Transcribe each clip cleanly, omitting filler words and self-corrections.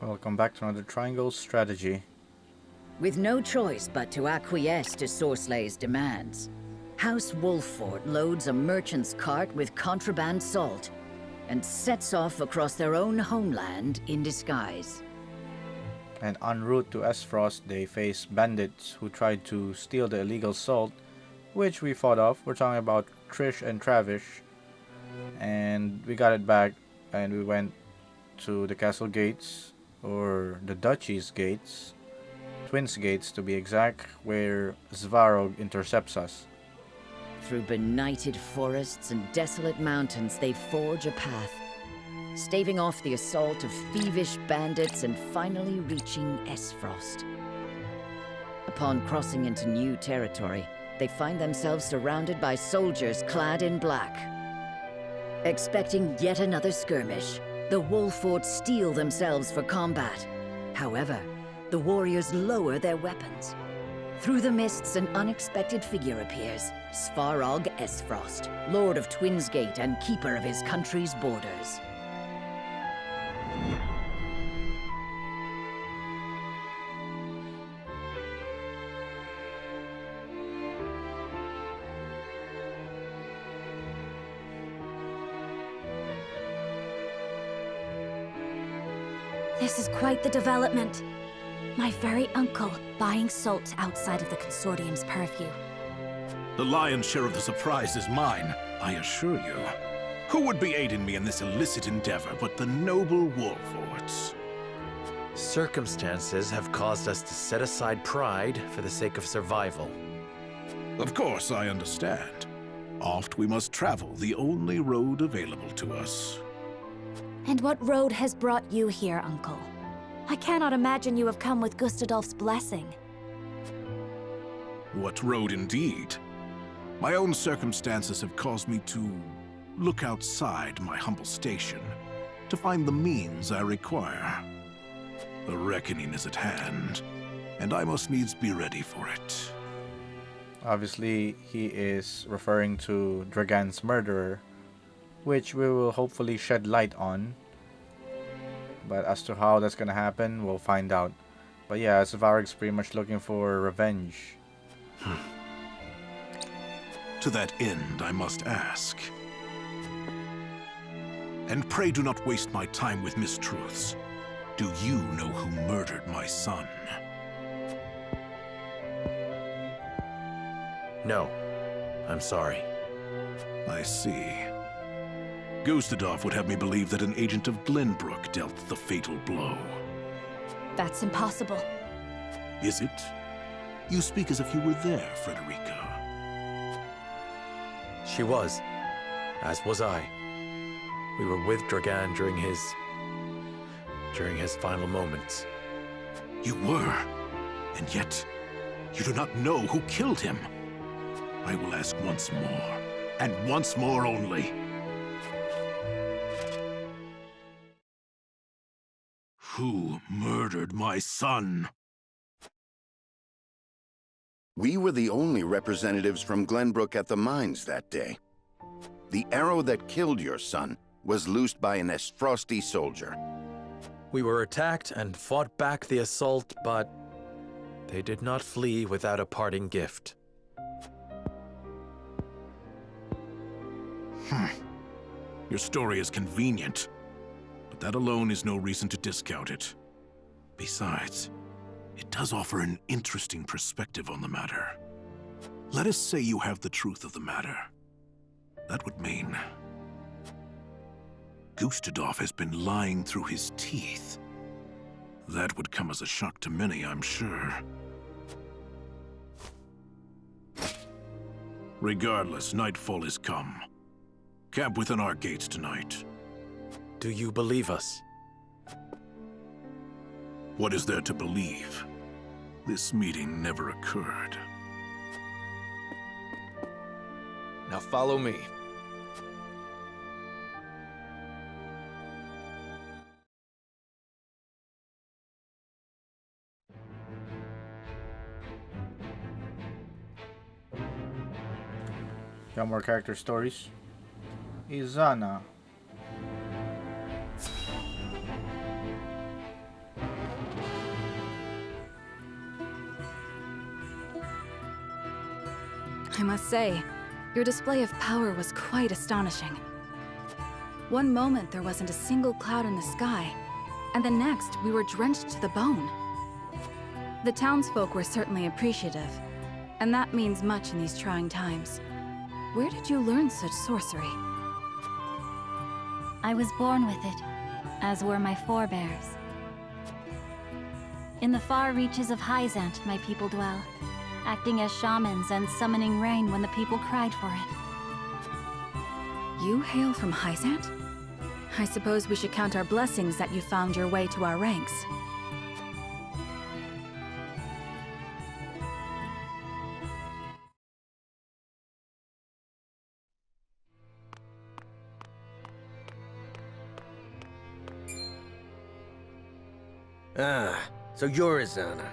Welcome back to another Triangle strategy. With no choice but to acquiesce to Sorslay's demands, House Wolffort loads a merchant's cart with contraband salt and sets off across their own homeland in disguise. And en route to Aesfrost, they face bandits who tried to steal the illegal salt, which we fought off. We're talking about Trish and Travish. And we got it back, and we went to the castle gates, or the duchy's gates, Twinsgate to be exact, where Svarog intercepts us. Through benighted forests and desolate mountains, they forge a path, staving off the assault of thievish bandits and finally reaching Aesfrost. Upon crossing into new territory, they find themselves surrounded by soldiers clad in black. Expecting yet another skirmish, the Wolffort steel themselves for combat. However, the warriors lower their weapons. Through the mists, an unexpected figure appears, Svarog Aesfrost, Lord of Twinsgate and keeper of his country's borders. This is quite the development. My very uncle buying salt outside of the Consortium's purview. The lion's share of the surprise is mine, I assure you. Who would be aiding me in this illicit endeavor but the noble Wolfforts? Circumstances have caused us to set aside pride for the sake of survival. Of course, I understand. Oft we must travel the only road available to us. And what road has brought you here, Uncle? I cannot imagine you have come with Gustadolf's blessing. What road indeed? My own circumstances have caused me to look outside my humble station to find the means I require. The reckoning is at hand, and I must needs be ready for it. Obviously, he is referring to Dragan's murderer, which we will hopefully shed light on. But as to how that's gonna happen, we'll find out. But yeah, Svarog's pretty much looking for revenge. To that end, I must ask. And pray do not waste my time with mistruths. Do you know who murdered my son? No, I'm sorry. I see. Gustadolf would have me believe that an agent of Glenbrook dealt the fatal blow. That's impossible. Is it? You speak as if you were there, Frederica. She was, as was I. We were with Dragan during his final moments. You were, and yet you do not know who killed him. I will ask once more, and once more only. Who murdered my son? We were the only representatives from Glenbrook at the mines that day. The arrow that killed your son was loosed by an Aesfrosti soldier. We were attacked and fought back the assault, but they did not flee without a parting gift. Your story is convenient, but that alone is no reason to discount it. Besides, it does offer an interesting perspective on the matter. Let us say you have the truth of the matter. That would mean Gustadolf has been lying through his teeth. That would come as a shock to many, I'm sure. Regardless, nightfall is come. Camp within our gates tonight. Do you believe us? What is there to believe? This meeting never occurred. Now follow me. Got more character stories. Ezana. I must say, your display of power was quite astonishing. One moment there wasn't a single cloud in the sky, and the next we were drenched to the bone. The townsfolk were certainly appreciative, and that means much in these trying times. Where did you learn such sorcery? I was born with it, as were my forebears. In the far reaches of Hyzant, my people dwell, acting as shamans and summoning rain when the people cried for it. You hail from Hyzant? I suppose we should count our blessings that you found your way to our ranks. Ah, so you're Ezana.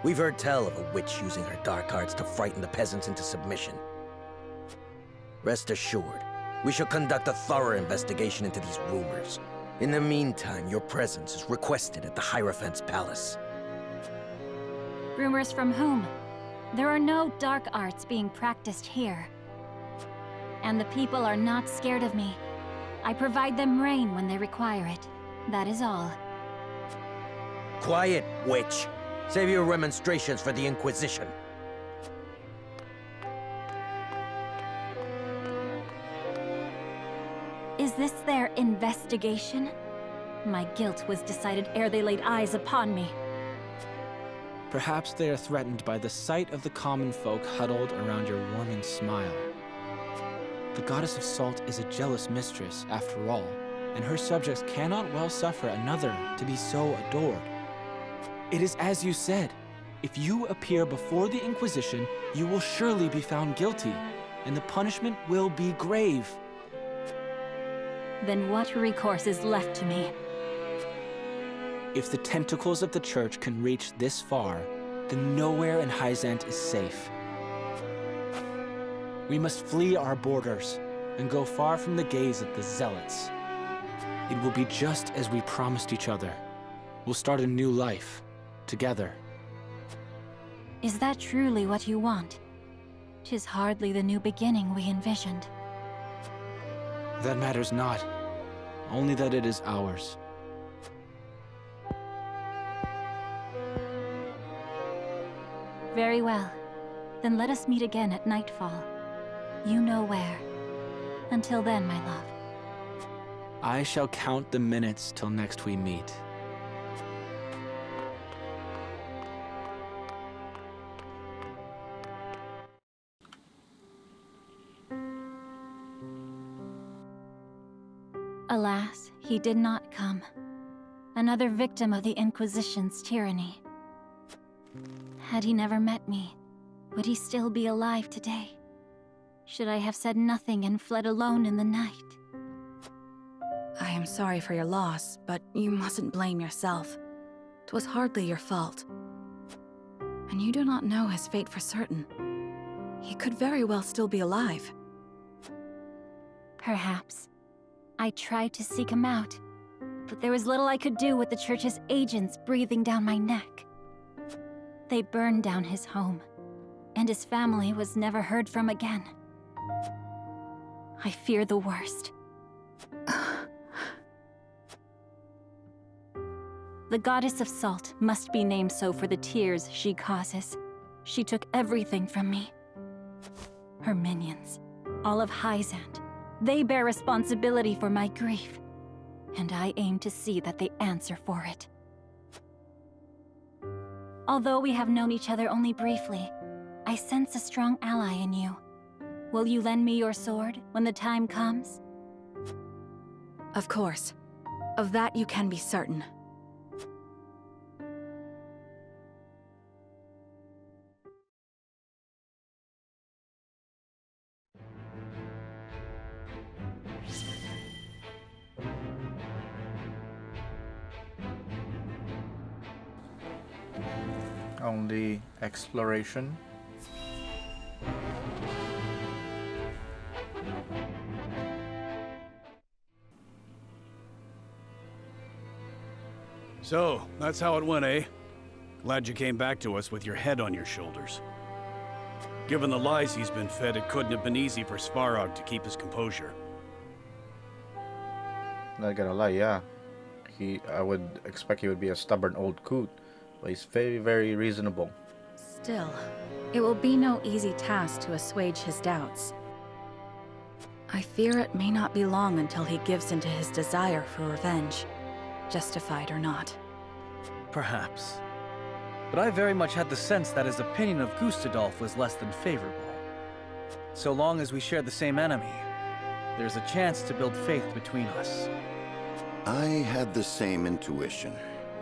We've heard tell of a witch using her dark arts to frighten the peasants into submission. Rest assured, we shall conduct a thorough investigation into these rumors. In the meantime, your presence is requested at the Hierophant's palace. Rumors from whom? There are no dark arts being practiced here. And the people are not scared of me. I provide them rain when they require it. That is all. Quiet, witch! Save your remonstrations for the Inquisition. Is this their investigation? My guilt was decided ere they laid eyes upon me. Perhaps they are threatened by the sight of the common folk huddled around your warming smile. The goddess of salt is a jealous mistress, after all, and her subjects cannot well suffer another to be so adored. It is as you said. If you appear before the Inquisition, you will surely be found guilty, and the punishment will be grave. Then what recourse is left to me? If the tentacles of the Church can reach this far, then nowhere in Hyzant is safe. We must flee our borders and go far from the gaze of the Zealots. It will be just as we promised each other. We'll start a new life, together. Is that truly what you want? 'Tis hardly the new beginning we envisioned. That matters not, only that it is ours. Very well. Then let us meet again at nightfall. You know where. Until then, my love. I shall count the minutes till next we meet. Alas, he did not come. Another victim of the Inquisition's tyranny. Had he never met me, would he still be alive today? Should I have said nothing and fled alone in the night? I am sorry for your loss, but you mustn't blame yourself. 'Twas hardly your fault. And you do not know his fate for certain. He could very well still be alive. Perhaps. I tried to seek him out, but there was little I could do with the Church's agents breathing down my neck. They burned down his home, and his family was never heard from again. I fear the worst. The Goddess of Salt must be named so for the tears she causes. She took everything from me. Her minions, all of Hyzant, they bear responsibility for my grief, and I aim to see that they answer for it. Although we have known each other only briefly, I sense a strong ally in you. Will you lend me your sword when the time comes? Of course. Of that you can be certain. Only exploration. So, that's how it went, eh? Glad you came back to us with your head on your shoulders. Given the lies he's been fed, it couldn't have been easy for Svarog to keep his composure. Not gonna lie, yeah. I would expect he would be a stubborn old coot, but he's very, very reasonable. Still, it will be no easy task to assuage his doubts. I fear it may not be long until he gives into his desire for revenge, justified or not. Perhaps. But I very much had the sense that his opinion of Gustadolf was less than favorable. So long as we share the same enemy, there's a chance to build faith between us. I had the same intuition.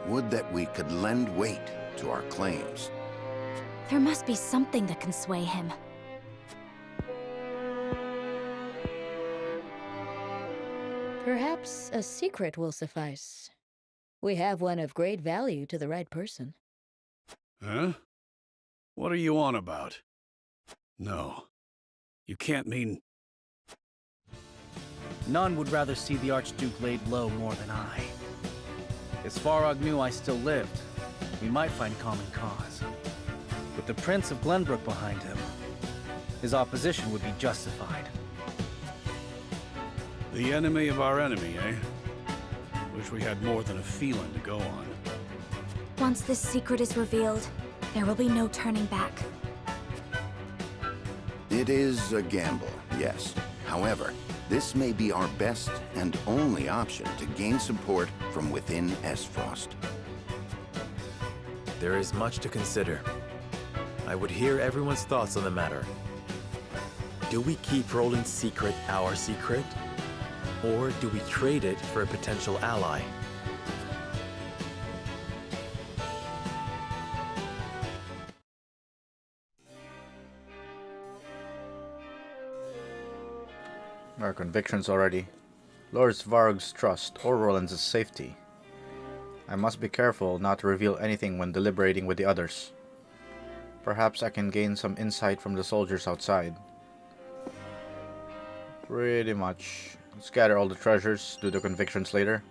Would that we could lend weight to our claims. There must be something that can sway him. Perhaps a secret will suffice. We have one of great value to the right person. Huh? What are you on about? No. You can't mean... None would rather see the Archduke laid low more than I. If Svarog knew I still lived, we might find common cause. With the Prince of Glenbrook behind him, his opposition would be justified. The enemy of our enemy, eh? Wish we had more than a feeling to go on. Once this secret is revealed, there will be no turning back. It is a gamble, yes. However, this may be our best and only option to gain support from within Aesfrost. There is much to consider. I would hear everyone's thoughts on the matter. Do we keep Roland's secret our secret? Or do we trade it for a potential ally? Our convictions already. Lord Svarog's trust or Roland's safety. I must be careful not to reveal anything when deliberating with the others. Perhaps I can gain some insight from the soldiers outside. Pretty much. Scatter all the treasures, do the convictions later.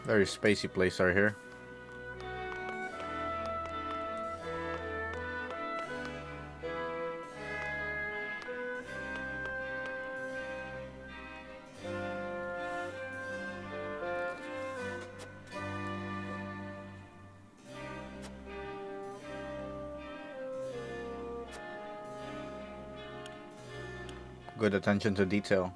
Very spacey place right here. Good attention to detail.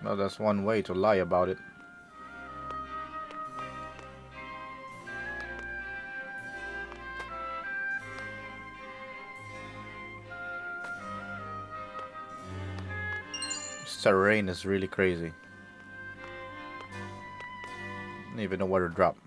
Well, that's one way to lie about it. This terrain is really crazy. Don't even know where to drop.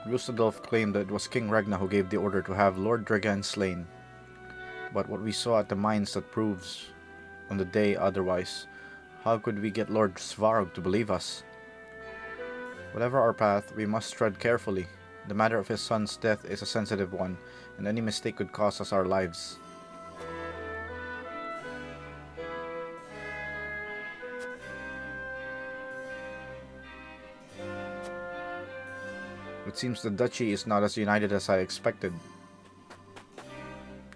Gustadolf claimed that it was King Regna who gave the order to have Lord Dragan slain. But what we saw at the mines that proves on the day otherwise. How could we get Lord Svarog to believe us? Whatever our path, we must tread carefully. The matter of his son's death is a sensitive one, and any mistake could cost us our lives. It seems the duchy is not as united as I expected.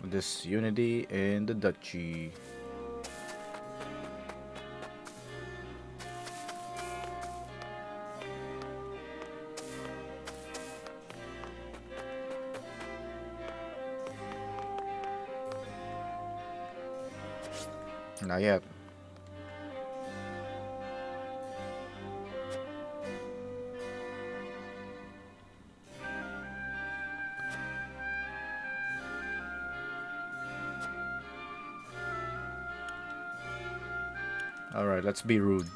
Disunity in the duchy. Not yet. Alright, let's be rude.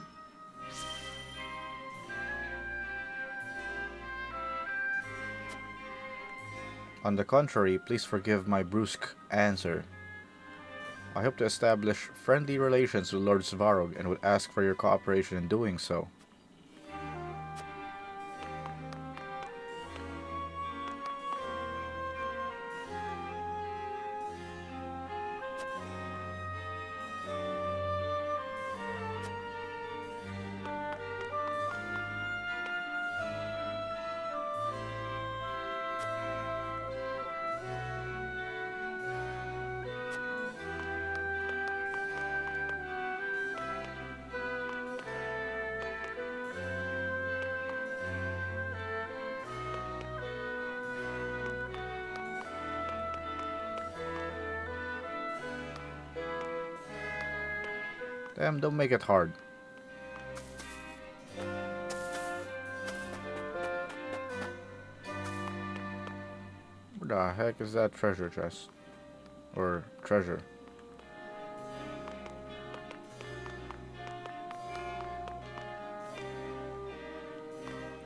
On the contrary, please forgive my brusque answer. I hope to establish friendly relations with Lord Svarog and would ask for your cooperation in doing so. Damn, don't make it hard. What the heck is that treasure chest? Or treasure?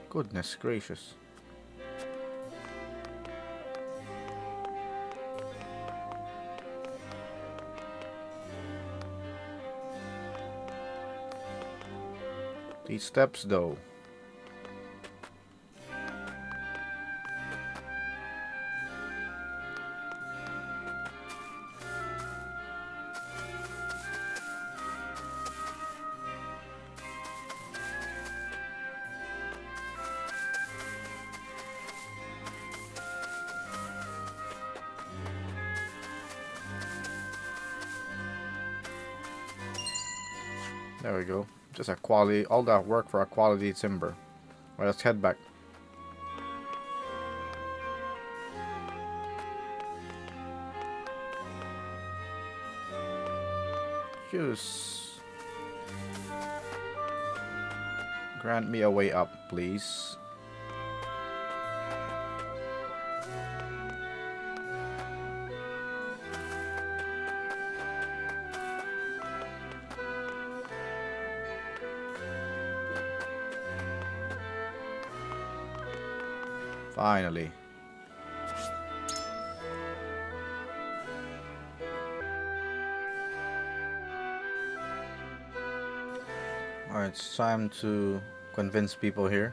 Goodness gracious. These steps though. There we go. Just a quality, all that work for a quality timber. Well, let's head back. Just grant me a way up, please. Finally. Alright, it's time to convince people here.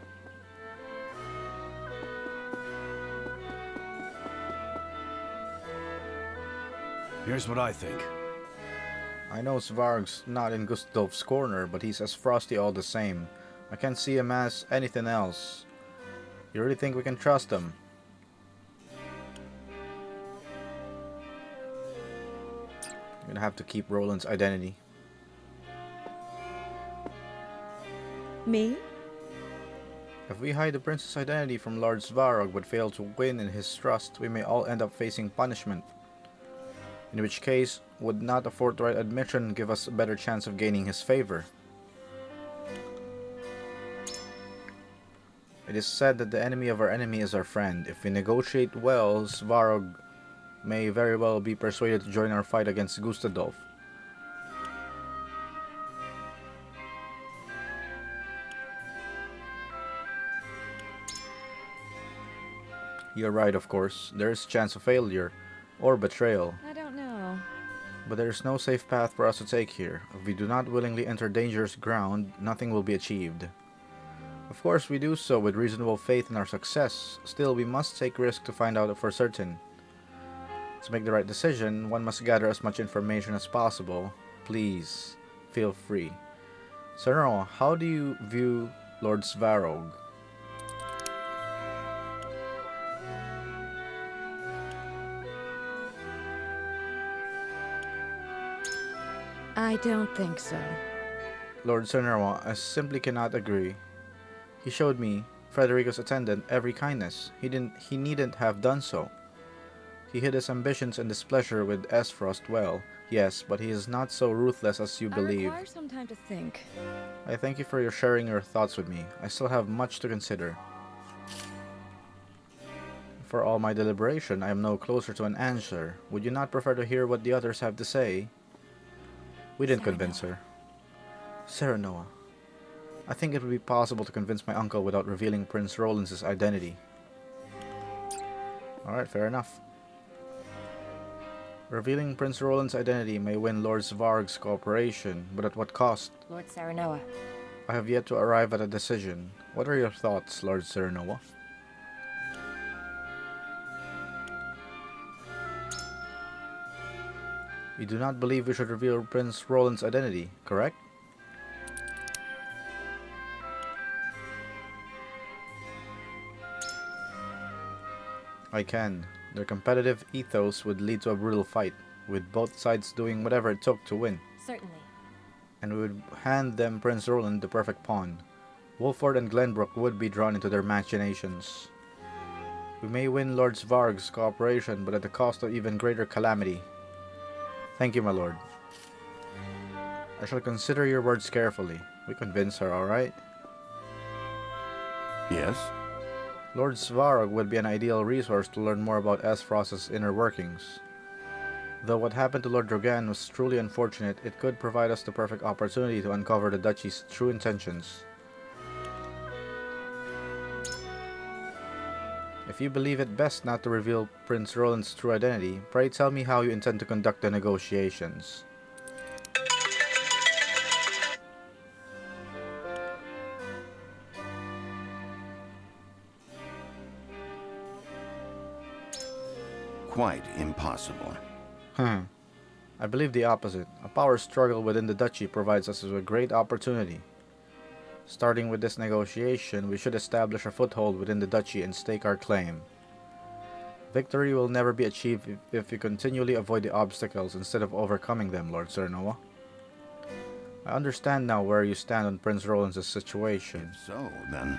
Here's what I think. I know Svarog's not in Gustav's corner, but he's as frosty all the same. I can't see him as anything else. You really think we can trust him? You're gonna have to keep Roland's identity. Me? If we hide the prince's identity from Lord Svarog but fail to win in his trust, we may all end up facing punishment. In which case, would not a forthright admission give us a better chance of gaining his favor? It is said that the enemy of our enemy is our friend. If we negotiate well, Svarog may very well be persuaded to join our fight against Gustadolf. You're right, of course. There is chance of failure or betrayal. I don't know. But there is no safe path for us to take here. If we do not willingly enter dangerous ground, nothing will be achieved. Of course, we do so with reasonable faith in our success. Still, we must take risk to find out for certain. To make the right decision, one must gather as much information as possible. Please, feel free. Svarog, how do you view Lord Svarog? I don't think so. Lord Svarog, I simply cannot agree. He showed me, Frederico's attendant, every kindness. He needn't have done so. He hid his ambitions and displeasure with Aesfrost well, yes, but he is not so ruthless as you believe. I require some time to think. I thank you for your sharing your thoughts with me. I still have much to consider. For all my deliberation, I am no closer to an answer. Would you not prefer to hear what the others have to say? We didn't convince her. Svarog, I think it would be possible to convince my uncle without revealing Prince Roland's identity. Alright, fair enough. Revealing Prince Roland's identity may win Lord Svarog's cooperation, but at what cost? Lord Svarog. I have yet to arrive at a decision. What are your thoughts, Lord Svarog? You do not believe we should reveal Prince Roland's identity, correct? I can. Their competitive ethos would lead to a brutal fight, with both sides doing whatever it took to win. Certainly. And we would hand them Prince Roland the perfect pawn. Wolffort and Glenbrook would be drawn into their machinations. We may win Lord Svarog's cooperation, but at the cost of even greater calamity. Thank you, my lord. I shall consider your words carefully. We convince her, alright? Yes? Lord Svarog would be an ideal resource to learn more about Aesfrost's inner workings. Though what happened to Lord Drogan was truly unfortunate, it could provide us the perfect opportunity to uncover the Duchy's true intentions. If you believe it best not to reveal Prince Roland's true identity, pray tell me how you intend to conduct the negotiations. Quite impossible. I believe the opposite. A power struggle within the Duchy provides us with a great opportunity. Starting with this negotiation, we should establish a foothold within the Duchy and stake our claim. Victory will never be achieved if we continually avoid the obstacles instead of overcoming them, Lord Svarog. I understand now where you stand on Prince Roland's situation. If so, then...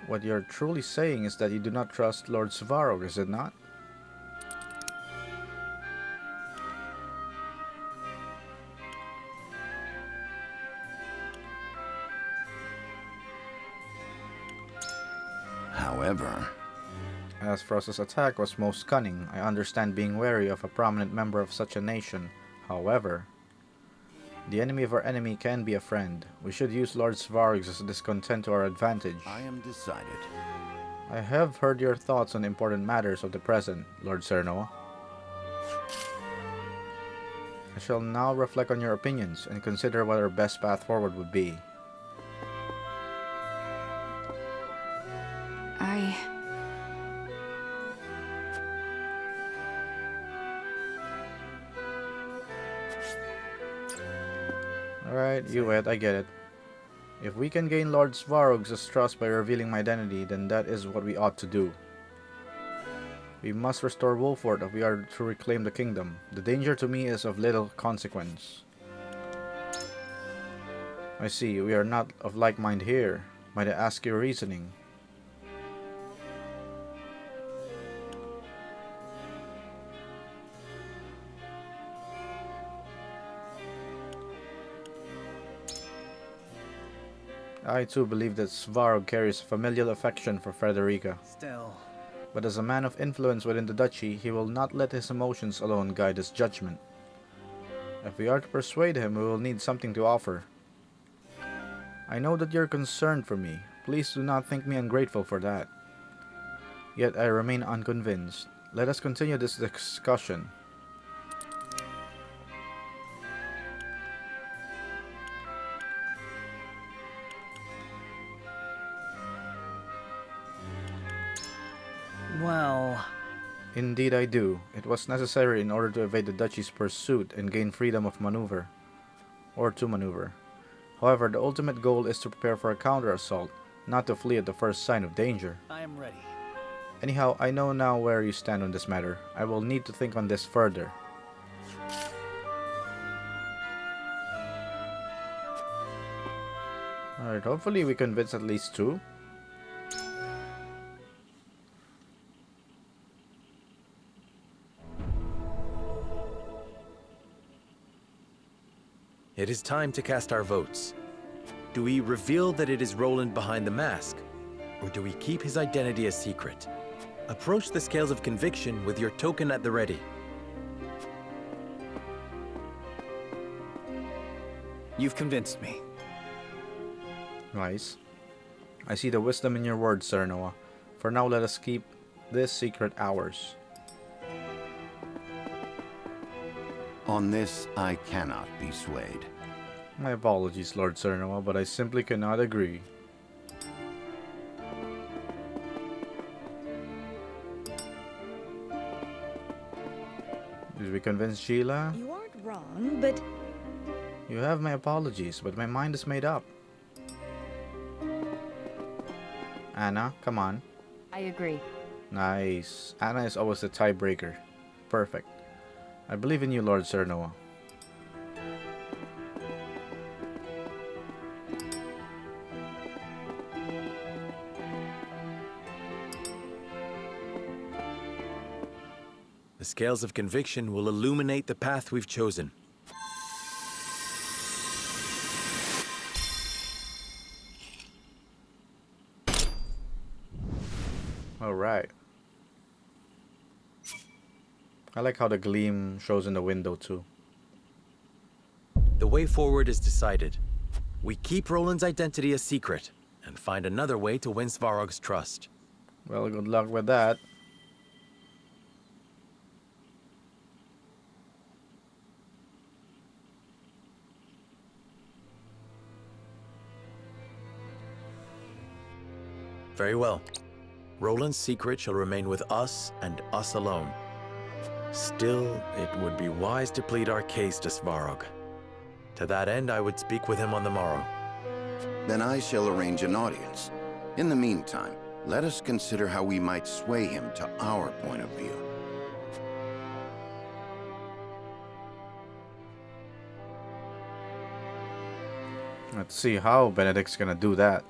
What you're truly saying is that you do not trust Lord Svarog, is it not? However... Aesfrost's attack was most cunning. I understand being wary of a prominent member of such a nation. However, the enemy of our enemy can be a friend. We should use Lord Svarog's discontent to our advantage. I am decided. I have heard your thoughts on important matters of the present, Lord Svarog. I shall now reflect on your opinions and consider what our best path forward would be. Alright, you wait, I get it. If we can gain Lord Svarog's trust by revealing my identity, then that is what we ought to do. We must restore Wolffort if we are to reclaim the kingdom. The danger to me is of little consequence. I see, we are not of like mind here. Might I ask your reasoning? I too believe that Svarog carries familial affection for Frederica. Still. But as a man of influence within the Duchy, he will not let his emotions alone guide his judgment. If we are to persuade him, we will need something to offer. I know that you're concerned for me. Please do not think me ungrateful for that. Yet I remain unconvinced. Let us continue this discussion. Well... Indeed I do. It was necessary in order to evade the Duchy's pursuit and gain freedom of maneuver. Or to maneuver. However, the ultimate goal is to prepare for a counter-assault, not to flee at the first sign of danger. I am ready. Anyhow, I know now where you stand on this matter. I will need to think on this further. Alright, hopefully we convince at least 2. It is time to cast our votes. Do we reveal that it is Roland behind the mask? Or do we keep his identity a secret? Approach the scales of conviction with your token at the ready. You've convinced me. Nice. I see the wisdom in your words, Sir Noah. For now, let us keep this secret ours. On this, I cannot be swayed. My apologies, Lord Sir Noah, but I simply cannot agree. Did we convince Geela? You aren't wrong, but... You have my apologies, but my mind is made up. Anna, come on. I agree. Nice. Anna is always the tiebreaker. Perfect. I believe in you, Lord Sir Noah. The scales of conviction will illuminate the path we've chosen. Alright. I like how the gleam shows in the window too. The way forward is decided. We keep Roland's identity a secret, and find another way to win Svarog's trust. Well, good luck with that. Very well. Roland's secret shall remain with us and us alone. Still, it would be wise to plead our case to Svarog. To that end, I would speak with him on the morrow. Then I shall arrange an audience. In the meantime, let us consider how we might sway him to our point of view. Let's see how Benedict's gonna do that.